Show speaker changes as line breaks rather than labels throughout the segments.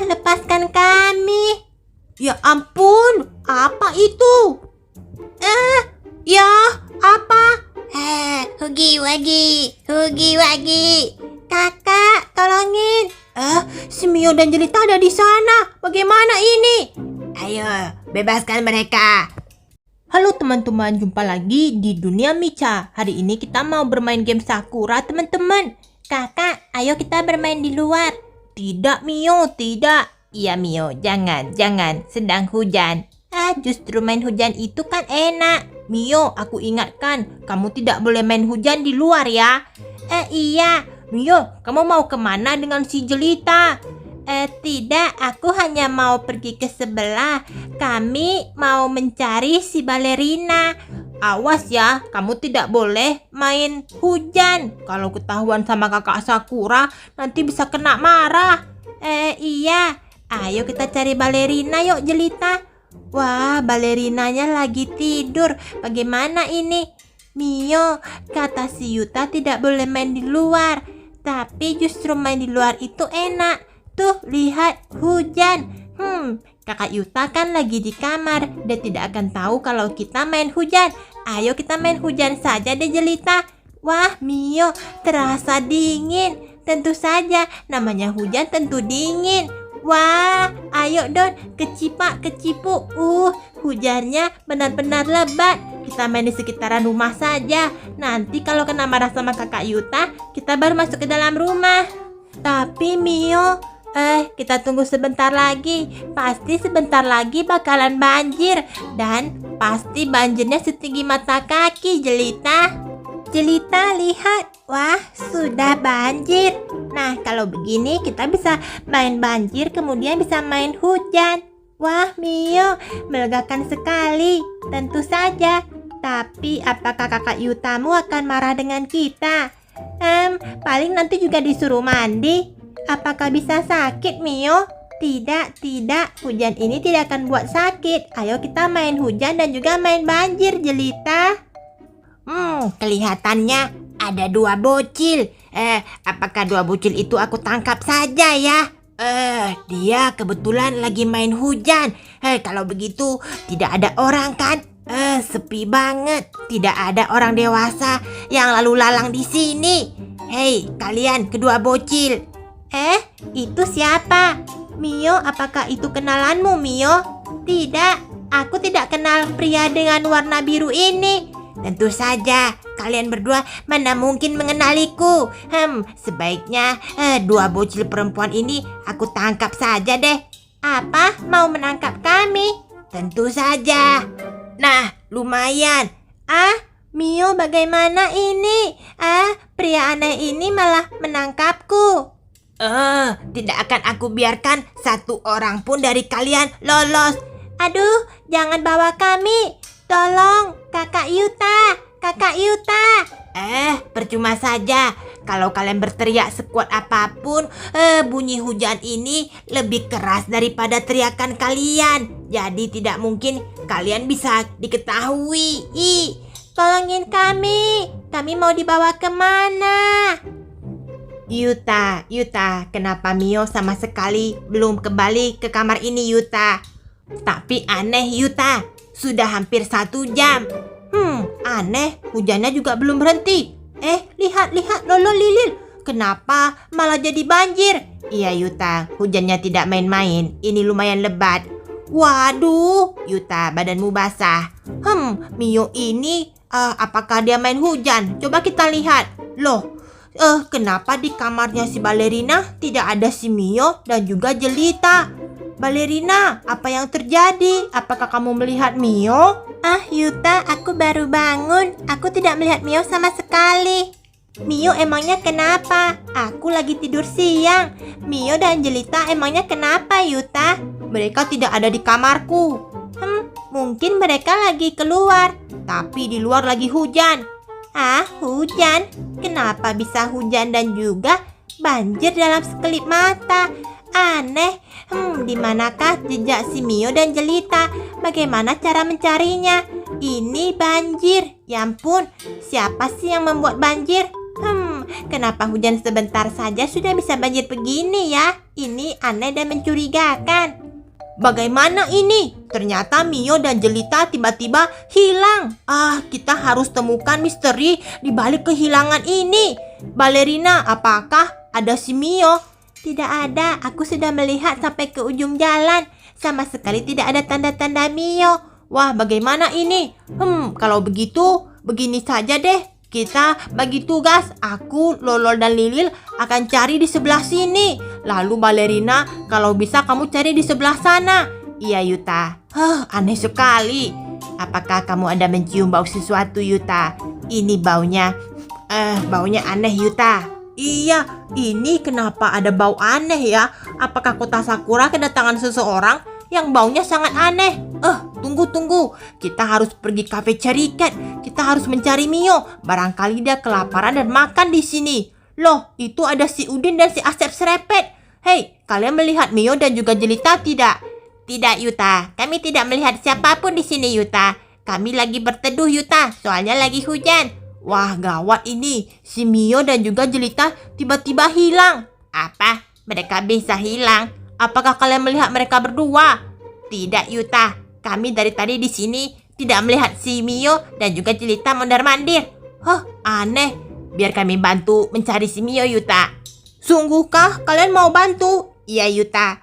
Lepaskan kami. Ya ampun, apa itu? Ya, apa? Hugi wagi. Kakak, tolongin. Si Mio dan Jelita ada di sana. Bagaimana ini? Ayo, bebaskan mereka. Halo teman-teman, jumpa lagi di Dunia Micha. Hari ini kita mau bermain game Sakura, teman-teman. Kakak, ayo kita bermain di luar. Tidak, Mio, tidak. Iya, Mio, jangan. Sedang hujan. Justru main hujan itu kan enak. Mio, aku ingatkan, kamu tidak boleh main hujan di luar ya. Iya. Mio, kamu mau kemana dengan si Jelita? Tidak, aku hanya mau pergi ke sebelah. Kami mau mencari si balerina. Awas ya, kamu tidak boleh main hujan. Kalau ketahuan sama kakak Sakura, nanti bisa kena marah. Iya, ayo kita cari balerina yuk Jelita. Wah, balerinanya lagi tidur. Bagaimana ini? Mio, kata si Yuta tidak boleh main di luar. Tapi justru main di luar itu enak. Tuh, lihat hujan. Kakak Yuta kan lagi di kamar. Dia tidak akan tahu kalau kita main hujan. Ayo kita main hujan saja deh Jelita. Wah, Mio, terasa dingin. Tentu saja, namanya hujan tentu dingin. Wah, ayo Don, kecipu. Hujannya benar-benar lebat. Kita main di sekitaran rumah saja. Nanti kalau kena marah sama kakak Yuta, kita baru masuk ke dalam rumah. Tapi Mio, kita tunggu sebentar lagi. Pasti sebentar lagi bakalan banjir. Dan pasti banjirnya setinggi mata kaki, Jelita. Jelita, lihat. Wah, sudah banjir. Nah, kalau begini kita bisa main banjir, kemudian bisa main hujan. Wah, Mio, melegakan sekali. Tentu saja. Tapi apakah kakak Yutamu akan marah dengan kita? Paling nanti juga disuruh mandi. Apakah bisa sakit, Mio? Tidak. Hujan ini tidak akan buat sakit. Ayo kita main hujan dan juga main banjir, Jelita. Kelihatannya ada dua bocil. Apakah dua bocil itu aku tangkap saja ya? Dia kebetulan lagi main hujan. Kalau begitu tidak ada orang kan? Sepi banget. Tidak ada orang dewasa yang lalu lalang di sini. Hei, kalian kedua bocil. Itu siapa? Mio, apakah itu kenalanmu, Mio? Tidak, aku tidak kenal pria dengan warna biru ini. Tentu saja, kalian berdua mana mungkin mengenaliku. Sebaiknya dua bocil perempuan ini aku tangkap saja deh. Apa? Mau menangkap kami? Tentu saja. Nah, lumayan. Mio, bagaimana ini? Pria aneh ini malah menangkapku. Tidak akan aku biarkan satu orang pun dari kalian lolos. Aduh, jangan bawa kami. Tolong, Kakak Yuta. Percuma saja. Kalau kalian berteriak sekuat apapun, bunyi hujan ini lebih keras daripada teriakan kalian. Jadi tidak mungkin kalian bisa diketahui. Tolongin kami. Kami mau dibawa kemana? Yuta, kenapa Mio sama sekali belum kembali ke kamar ini, Yuta? Tapi aneh, Yuta. Sudah hampir 1 jam. Aneh, hujannya juga belum berhenti. Lihat, Lolo Lilin. Kenapa malah jadi banjir? Iya, Yuta, hujannya tidak main-main. Ini lumayan lebat. Waduh, Yuta, badanmu basah. Mio ini, apakah dia main hujan? Coba kita lihat. Loh, kenapa di kamarnya si balerina tidak ada si Mio dan juga Jelita? Balerina, apa yang terjadi? Apakah kamu melihat Mio? Yuta, aku baru bangun. Aku tidak melihat Mio sama sekali. Mio emangnya kenapa? Aku lagi tidur siang. Mio dan Jelita emangnya kenapa, Yuta? Mereka tidak ada di kamarku. Mungkin mereka lagi keluar. Tapi di luar lagi hujan. Hujan? Kenapa bisa hujan dan juga banjir dalam sekelip mata? Aneh. Di manakah jejak si Mio dan Jelita? Bagaimana cara mencarinya? Ini banjir. Ya ampun, siapa sih yang membuat banjir? Kenapa hujan sebentar saja sudah bisa banjir begini ya? Ini aneh dan mencurigakan. Bagaimana ini? Ternyata Mio dan Jelita tiba-tiba hilang. Kita harus temukan misteri di balik kehilangan ini. Balerina, apakah ada si Mio? Tidak ada, aku sudah melihat sampai ke ujung jalan. Sama sekali tidak ada tanda-tanda Mio. Wah, bagaimana ini? Kalau begitu, begini saja deh. Kita bagi tugas. Aku, Lolol, dan Lilil akan cari di sebelah sini. Lalu Balerina, kalau bisa kamu cari di sebelah sana. Iya, Yuta. Aneh sekali. Apakah kamu ada mencium bau sesuatu, Yuta? Ini baunya aneh, Yuta. Iya, ini kenapa ada bau aneh ya? Apakah kota Sakura kedatangan seseorang yang baunya sangat aneh? Tunggu. Kita harus pergi kafe Ceriket. Kita harus mencari Mio. Barangkali dia kelaparan dan makan di sini. Loh, itu ada si Udin dan si Asep Serepet. Hei, kalian melihat Mio dan juga Jelita tidak? Tidak, Yuta. Kami tidak melihat siapapun di sini, Yuta. Kami lagi berteduh, Yuta. Soalnya lagi hujan. Wah, gawat ini. Si Mio dan juga Jelita tiba-tiba hilang. Apa? Mereka bisa hilang? Apakah kalian melihat mereka berdua? Tidak, Yuta. Kami dari tadi di sini tidak melihat si Mio dan juga Jelita mondar-mandir. Aneh. Biar kami bantu mencari si Mio, Yuta. Sungguhkah kalian mau bantu? Iya, Yuta.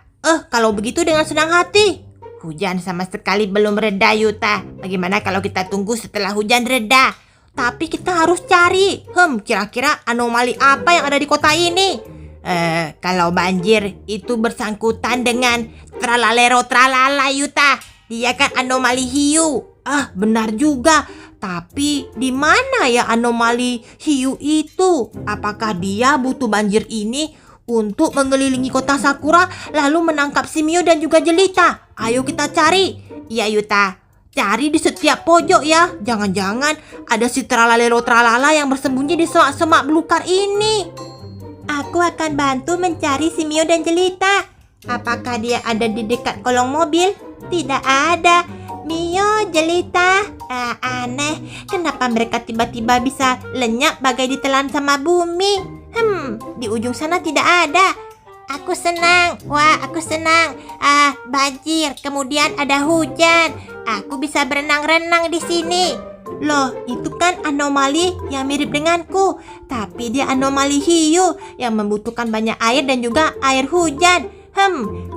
Kalau begitu dengan senang hati. Hujan sama sekali belum reda, Yuta. Bagaimana kalau kita tunggu setelah hujan reda? Tapi kita harus cari. Kira-kira anomali apa yang ada di kota ini? Kalau banjir itu bersangkutan dengan tralalero tralala, Yuta. Dia kan anomali hiu. Benar juga. Tapi di mana ya anomali hiu itu? Apakah dia butuh banjir ini untuk mengelilingi kota Sakura lalu menangkap si Mio dan juga Jelita? Ayo kita cari. Iya, Yuta. Cari di setiap pojok ya. Jangan-jangan ada si tralalero tralala yang bersembunyi di semak-semak belukar ini. Aku akan bantu mencari si Mio dan Jelita. Apakah dia ada di dekat kolong mobil? Tidak ada. Mio, Jelita. Aneh. Kenapa mereka tiba-tiba bisa lenyap bagai ditelan sama bumi? Di ujung sana tidak ada. Aku senang. Wah, aku senang. Banjir. Kemudian ada hujan. Aku bisa berenang-renang di sini. Loh, itu kan anomali yang mirip denganku. Tapi dia anomali hiu yang membutuhkan banyak air dan juga air hujan.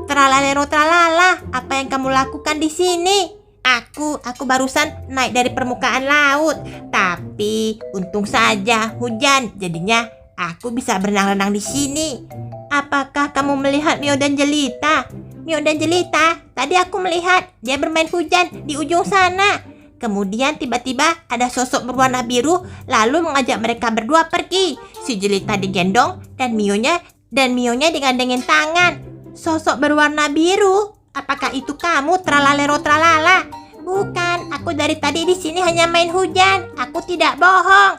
Tralalero tralala, apa yang kamu lakukan di sini? Aku barusan naik dari permukaan laut. Tapi untung saja hujan, jadinya aku bisa berenang-renang di sini. Apakah kamu melihat Mio dan Jelita? Mio dan Jelita, tadi aku melihat dia bermain hujan di ujung sana. Kemudian tiba-tiba ada sosok berwarna biru lalu mengajak mereka berdua pergi. Si Jelita digendong dan Mionya digandengin tangan. Sosok berwarna biru? Apakah itu kamu, tralalero tralala? Bukan, aku dari tadi di sini hanya main hujan. Aku tidak bohong.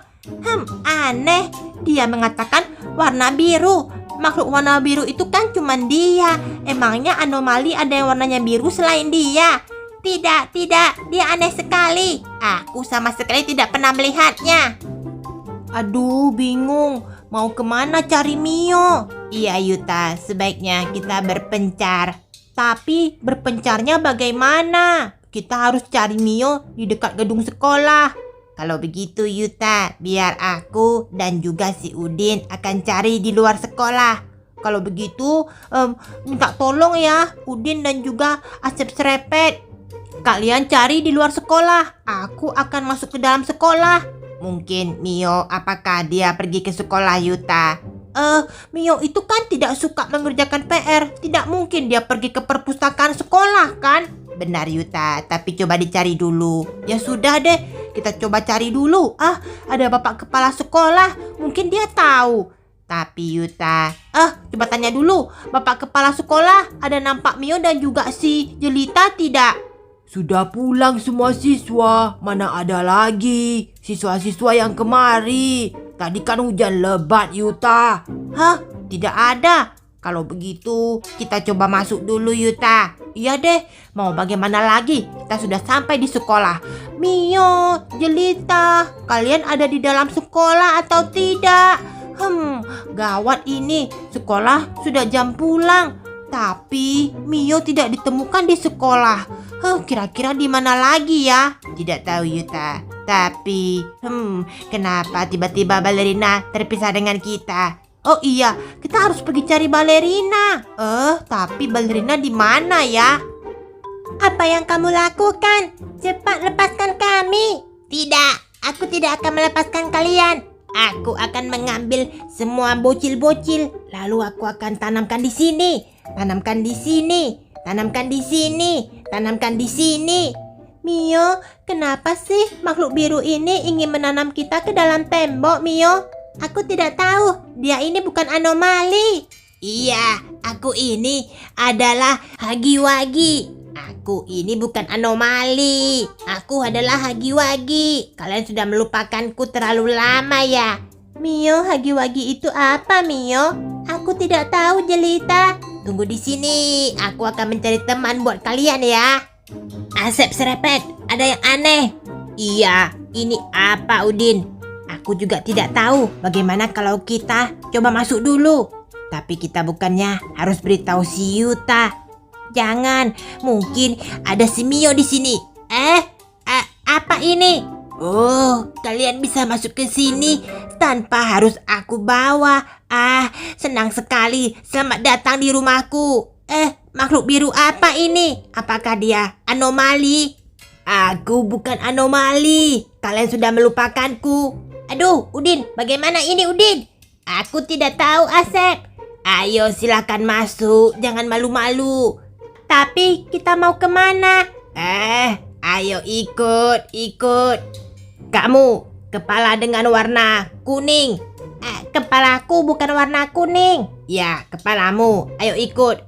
Aneh. Dia mengatakan warna biru. Makhluk warna biru itu kan cuma dia. Emangnya anomali ada yang warnanya biru selain dia? Tidak. Dia aneh sekali. Aku sama sekali tidak pernah melihatnya. Aduh, bingung. Mau kemana cari Mio? Iya, Yuta. Sebaiknya kita berpencar. Tapi berpencarnya bagaimana? Kita harus cari Mio di dekat gedung sekolah. Kalau begitu, Yuta, biar aku dan juga si Udin akan cari di luar sekolah. Kalau begitu, minta tolong ya, Udin dan juga Asep Serepet. Kalian cari di luar sekolah. Aku akan masuk ke dalam sekolah. Mungkin Mio, apakah dia pergi ke sekolah, Yuta? Mio itu kan tidak suka mengerjakan PR. Tidak mungkin dia pergi ke perpustakaan sekolah, kan? Benar, Yuta, tapi coba dicari dulu. Ya sudah deh, kita coba cari dulu. Ada bapak kepala sekolah, mungkin dia tahu. Tapi Yuta, coba tanya dulu. Bapak kepala sekolah, ada nampak Mio dan juga si Jelita tidak? Sudah pulang semua siswa, mana ada lagi siswa-siswa yang kemari. Tadi kan hujan lebat, Yuta. Tidak ada. Kalau begitu, kita coba masuk dulu, Yuta. Iya deh, mau bagaimana lagi? Kita sudah sampai di sekolah. Mio, Jelita, kalian ada di dalam sekolah atau tidak? Gawat ini. Sekolah sudah jam pulang. Tapi Mio tidak ditemukan di sekolah. Kira-kira di mana lagi ya? Tidak tahu Yuta. Tapi, kenapa tiba-tiba balerina terpisah dengan kita? Oh iya, kita harus pergi cari balerina. Tapi balerina di mana ya? Apa yang kamu lakukan? Cepat lepaskan kami. Tidak, aku tidak akan melepaskan kalian. Aku akan mengambil semua bocil-bocil, lalu aku akan tanamkan di sini, tanamkan di sini, tanamkan di sini, tanamkan di sini. Mio, kenapa sih makhluk biru ini ingin menanam kita ke dalam tembok, Mio? Aku tidak tahu, dia ini bukan anomali. Iya, aku ini adalah Hagi-Wagi. Aku ini bukan anomali. Aku adalah Hagi-Wagi. Kalian sudah melupakanku terlalu lama ya. Mio, Hagi-Wagi itu apa, Mio? Aku tidak tahu, Jelita. Tunggu di sini. Aku akan mencari teman buat kalian ya. Asep Serepet, ada yang aneh. Iya, ini apa, Udin? Aku juga tidak tahu. Bagaimana kalau kita coba masuk dulu? Tapi kita bukannya harus beritahu si Yuta. Jangan, mungkin ada si Mio di sini. Apa ini? Oh, kalian bisa masuk ke sini tanpa harus aku bawa. Senang sekali. Selamat datang di rumahku. Makhluk biru apa ini? Apakah dia anomali? Aku bukan anomali. Kalian sudah melupakanku. Aduh, Udin, bagaimana ini, Udin? Aku tidak tahu, Asep. Ayo silakan masuk, jangan malu-malu. Tapi kita mau kemana? Ayo ikut. Kamu, kepala dengan warna kuning. Kepalaku bukan warna kuning. Ya, kepalamu. Ayo ikut.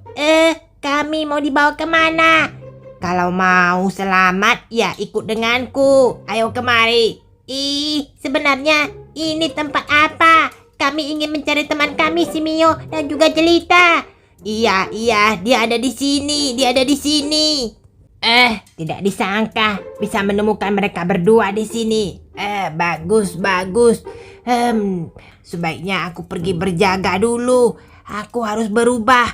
Kami mau dibawa kemana? Kalau mau selamat, ya ikut denganku. Ayo kemari. Sebenarnya ini tempat apa? Kami ingin mencari teman kami, si Mio dan juga Jelita. Iya, dia ada di sini, tidak disangka bisa menemukan mereka berdua di sini. Bagus. Sebaiknya aku pergi berjaga dulu. Aku harus berubah.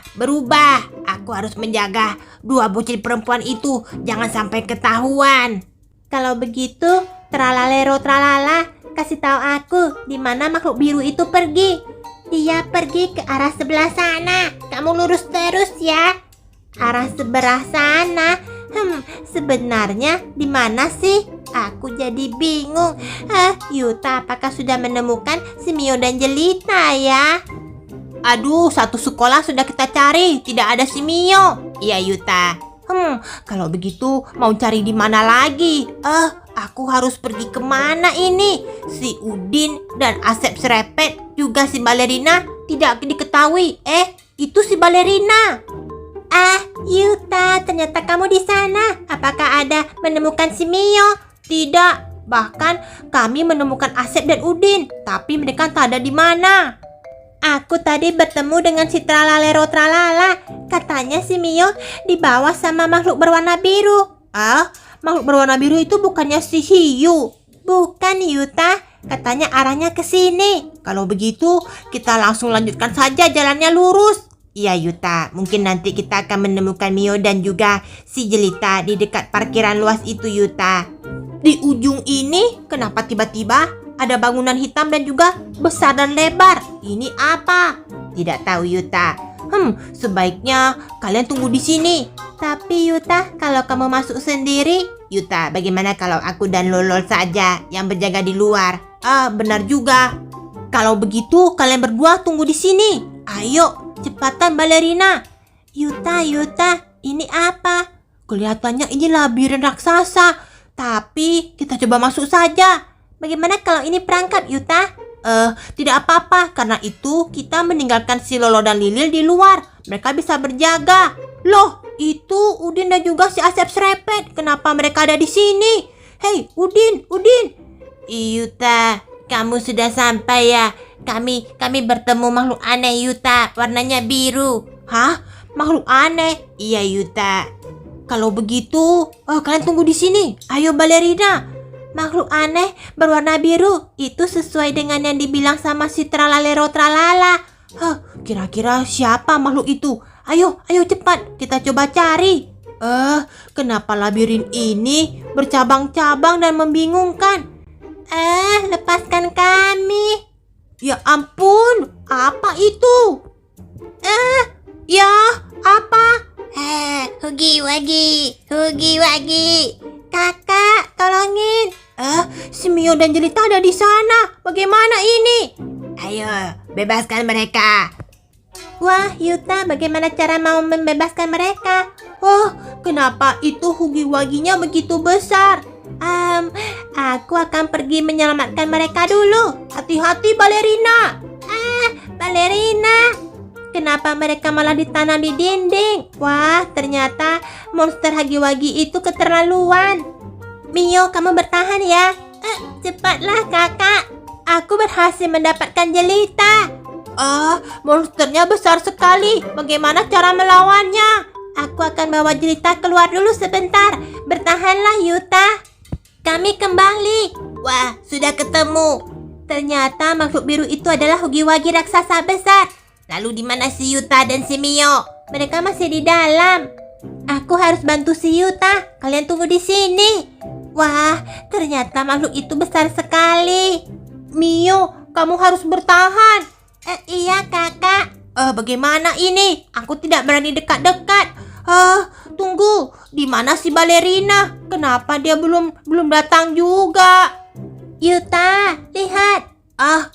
Aku harus menjaga dua bocil perempuan itu, jangan sampai ketahuan. Kalau begitu, tralalero tralala, kasih tahu aku di mana makhluk biru itu pergi. Dia pergi ke arah sebelah sana. Kamu lurus terus ya. Arah sebelah sana. Sebenarnya di mana sih? Aku jadi bingung. Yuta, apakah sudah menemukan si Mio dan Jelita ya? Aduh, satu sekolah sudah kita cari, tidak ada si Mio. Iya Yuta. Kalau begitu mau cari di mana lagi? Aku harus pergi kemana ini? Si Udin dan Asep Serepet juga si balerina tidak diketahui. Itu si balerina. Yuta, ternyata kamu di sana. Apakah ada menemukan si Mio? Tidak. Bahkan kami menemukan Asep dan Udin, tapi mereka tak ada di mana. Aku tadi bertemu dengan si tralalero tralala. Katanya si Mio dibawa sama makhluk berwarna biru. Makhluk berwarna biru itu bukannya si Hiu? Bukan Yuta, katanya arahnya ke sini. Kalau begitu, kita langsung lanjutkan saja jalannya lurus. Iya Yuta, mungkin nanti kita akan menemukan Mio dan juga si Jelita di dekat parkiran luas itu Yuta. Di ujung ini, kenapa tiba-tiba ada bangunan hitam dan juga besar dan lebar? Ini apa? Tidak tahu Yuta. Sebaiknya kalian tunggu di sini. Tapi Yuta, kalau kamu masuk sendiri. Yuta, bagaimana kalau aku dan Lolol saja yang berjaga di luar? Benar juga. Kalau begitu kalian berdua tunggu di sini. Ayo, cepatan balerina. Yuta, ini apa? Kelihatannya ini labirin raksasa. Tapi kita coba masuk saja. Bagaimana kalau ini perangkap Yuta? Tidak apa-apa. Karena itu kita meninggalkan si Lolo dan Lilil di luar. Mereka bisa berjaga. Loh, itu Udin dan juga si Asep Serepet. Kenapa mereka ada di sini? Hei, Udin. Yuta, kamu sudah sampai ya? Kami bertemu makhluk aneh Yuta. Warnanya biru. Hah? Makhluk aneh? Iya Yuta. Kalau begitu, kalian tunggu di sini. Ayo balerina. makhluk aneh berwarna biru. Itu sesuai dengan yang dibilang sama si Tralalero Tralala. Kira-kira siapa makhluk itu? Ayo cepat, kita coba cari. Kenapa labirin ini bercabang-cabang dan membingungkan? Lepaskan kami. Ya ampun, apa itu? Ya, apa? Hugi Wagi. Kakak, tolongin. Si Mio dan Jelita ada di sana. Bagaimana ini? Ayo, bebaskan mereka. Wah, Yuta, bagaimana cara mau membebaskan mereka? Kenapa itu Hugi Waginya begitu besar? Aku akan pergi menyelamatkan mereka dulu. Hati-hati, Balerina. Balerina. Kenapa mereka malah ditanam di dinding? Wah, ternyata monster Hagi-Wagi itu keterlaluan. Mio, kamu bertahan ya. Cepatlah, kakak. Aku berhasil mendapatkan Jelita. Monsternya besar sekali. Bagaimana cara melawannya? Aku akan bawa Jelita keluar dulu sebentar. Bertahanlah, Yuta. Kami kembali. Wah, sudah ketemu. Ternyata makhluk biru itu adalah Hugi Wagi raksasa besar. Lalu di mana si Yuta dan si Mio? Mereka masih di dalam. Aku harus bantu si Yuta. Kalian tunggu di sini. Wah, ternyata makhluk itu besar sekali. Mio, kamu harus bertahan. Iya, kakak. Bagaimana ini? Aku tidak berani dekat-dekat. Tunggu. Di mana si Balerina? Kenapa dia belum datang juga? Yuta, lihat.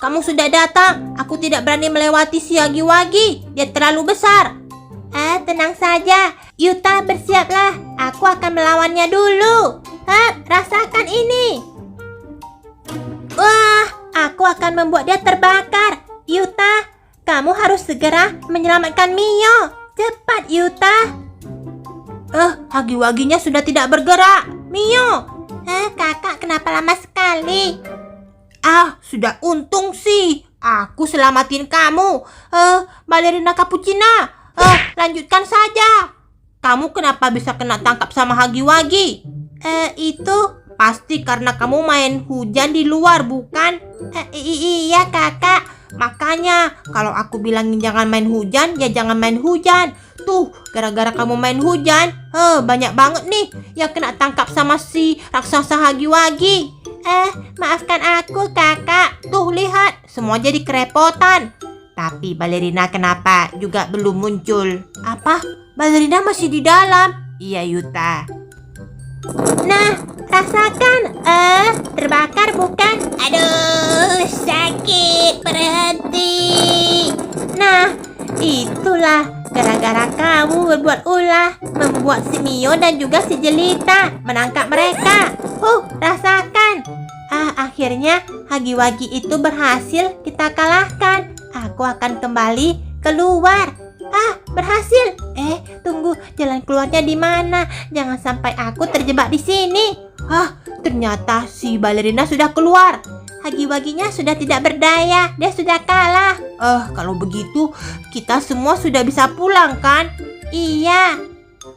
Kamu sudah datang. Aku tidak berani melewati si Hagi-Wagi. Dia terlalu besar. Tenang saja. Yuta, bersiaplah. Aku akan melawannya dulu. Rasakan ini. Wah, aku akan membuat dia terbakar. Yuta, kamu harus segera menyelamatkan Mio. Cepat, Yuta. Hagi-Waginya sudah tidak bergerak. Mio. Kakak, kenapa lama sekali? Sudah untung sih. Aku selamatin kamu. Balerina Cappuccina. Lanjutkan saja. Kamu kenapa bisa kena tangkap sama Hagi-Wagi? Itu pasti karena kamu main hujan di luar, bukan? Iya, kakak. Makanya kalau aku bilangin jangan main hujan, ya jangan main hujan. Tuh, gara-gara kamu main hujan, banyak banget nih yang kena tangkap sama si raksasa Hagi-Wagi. Maafkan aku, kakak. Tuh, lihat, semua jadi kerepotan. Tapi Balerina kenapa juga belum muncul? Apa? Balerina masih di dalam? Iya, Yuta. Nah, rasakan. Terbakar bukan? Aduh, sakit. Berhenti. Nah, itulah gara-gara kamu berbuat ulah, membuat si Mio dan juga si Jelita menangkap mereka. Rasakan. Akhirnya Hagi-Wagi itu berhasil kita kalahkan. Aku akan kembali keluar. Berhasil. Tunggu, jalan keluarnya di mana? Jangan sampai aku terjebak di sini. Ternyata si Balerina sudah keluar. Hagi-Waginya sudah tidak berdaya. Dia sudah kalah. Kalau begitu kita semua sudah bisa pulang kan? Iya.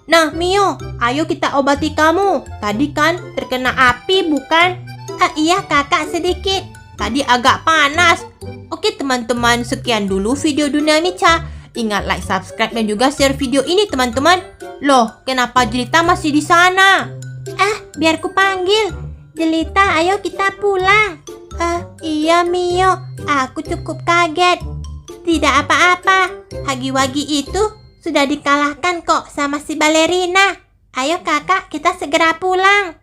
Nah, Mio, ayo kita obati kamu. Tadi kan terkena api, bukan? Iya, kakak, sedikit. Tadi agak panas. Oke, teman-teman, sekian dulu video Dunia Mica. Ingat like, subscribe, dan juga share video ini, teman-teman. Loh, kenapa Jelita masih di sana? Biar ku panggil. Jelita, ayo kita pulang. Iya, Mio. Aku cukup kaget. Tidak apa-apa. Hagi-Wagi itu sudah dikalahkan kok sama si Balerina. Ayo kakak, kita segera pulang.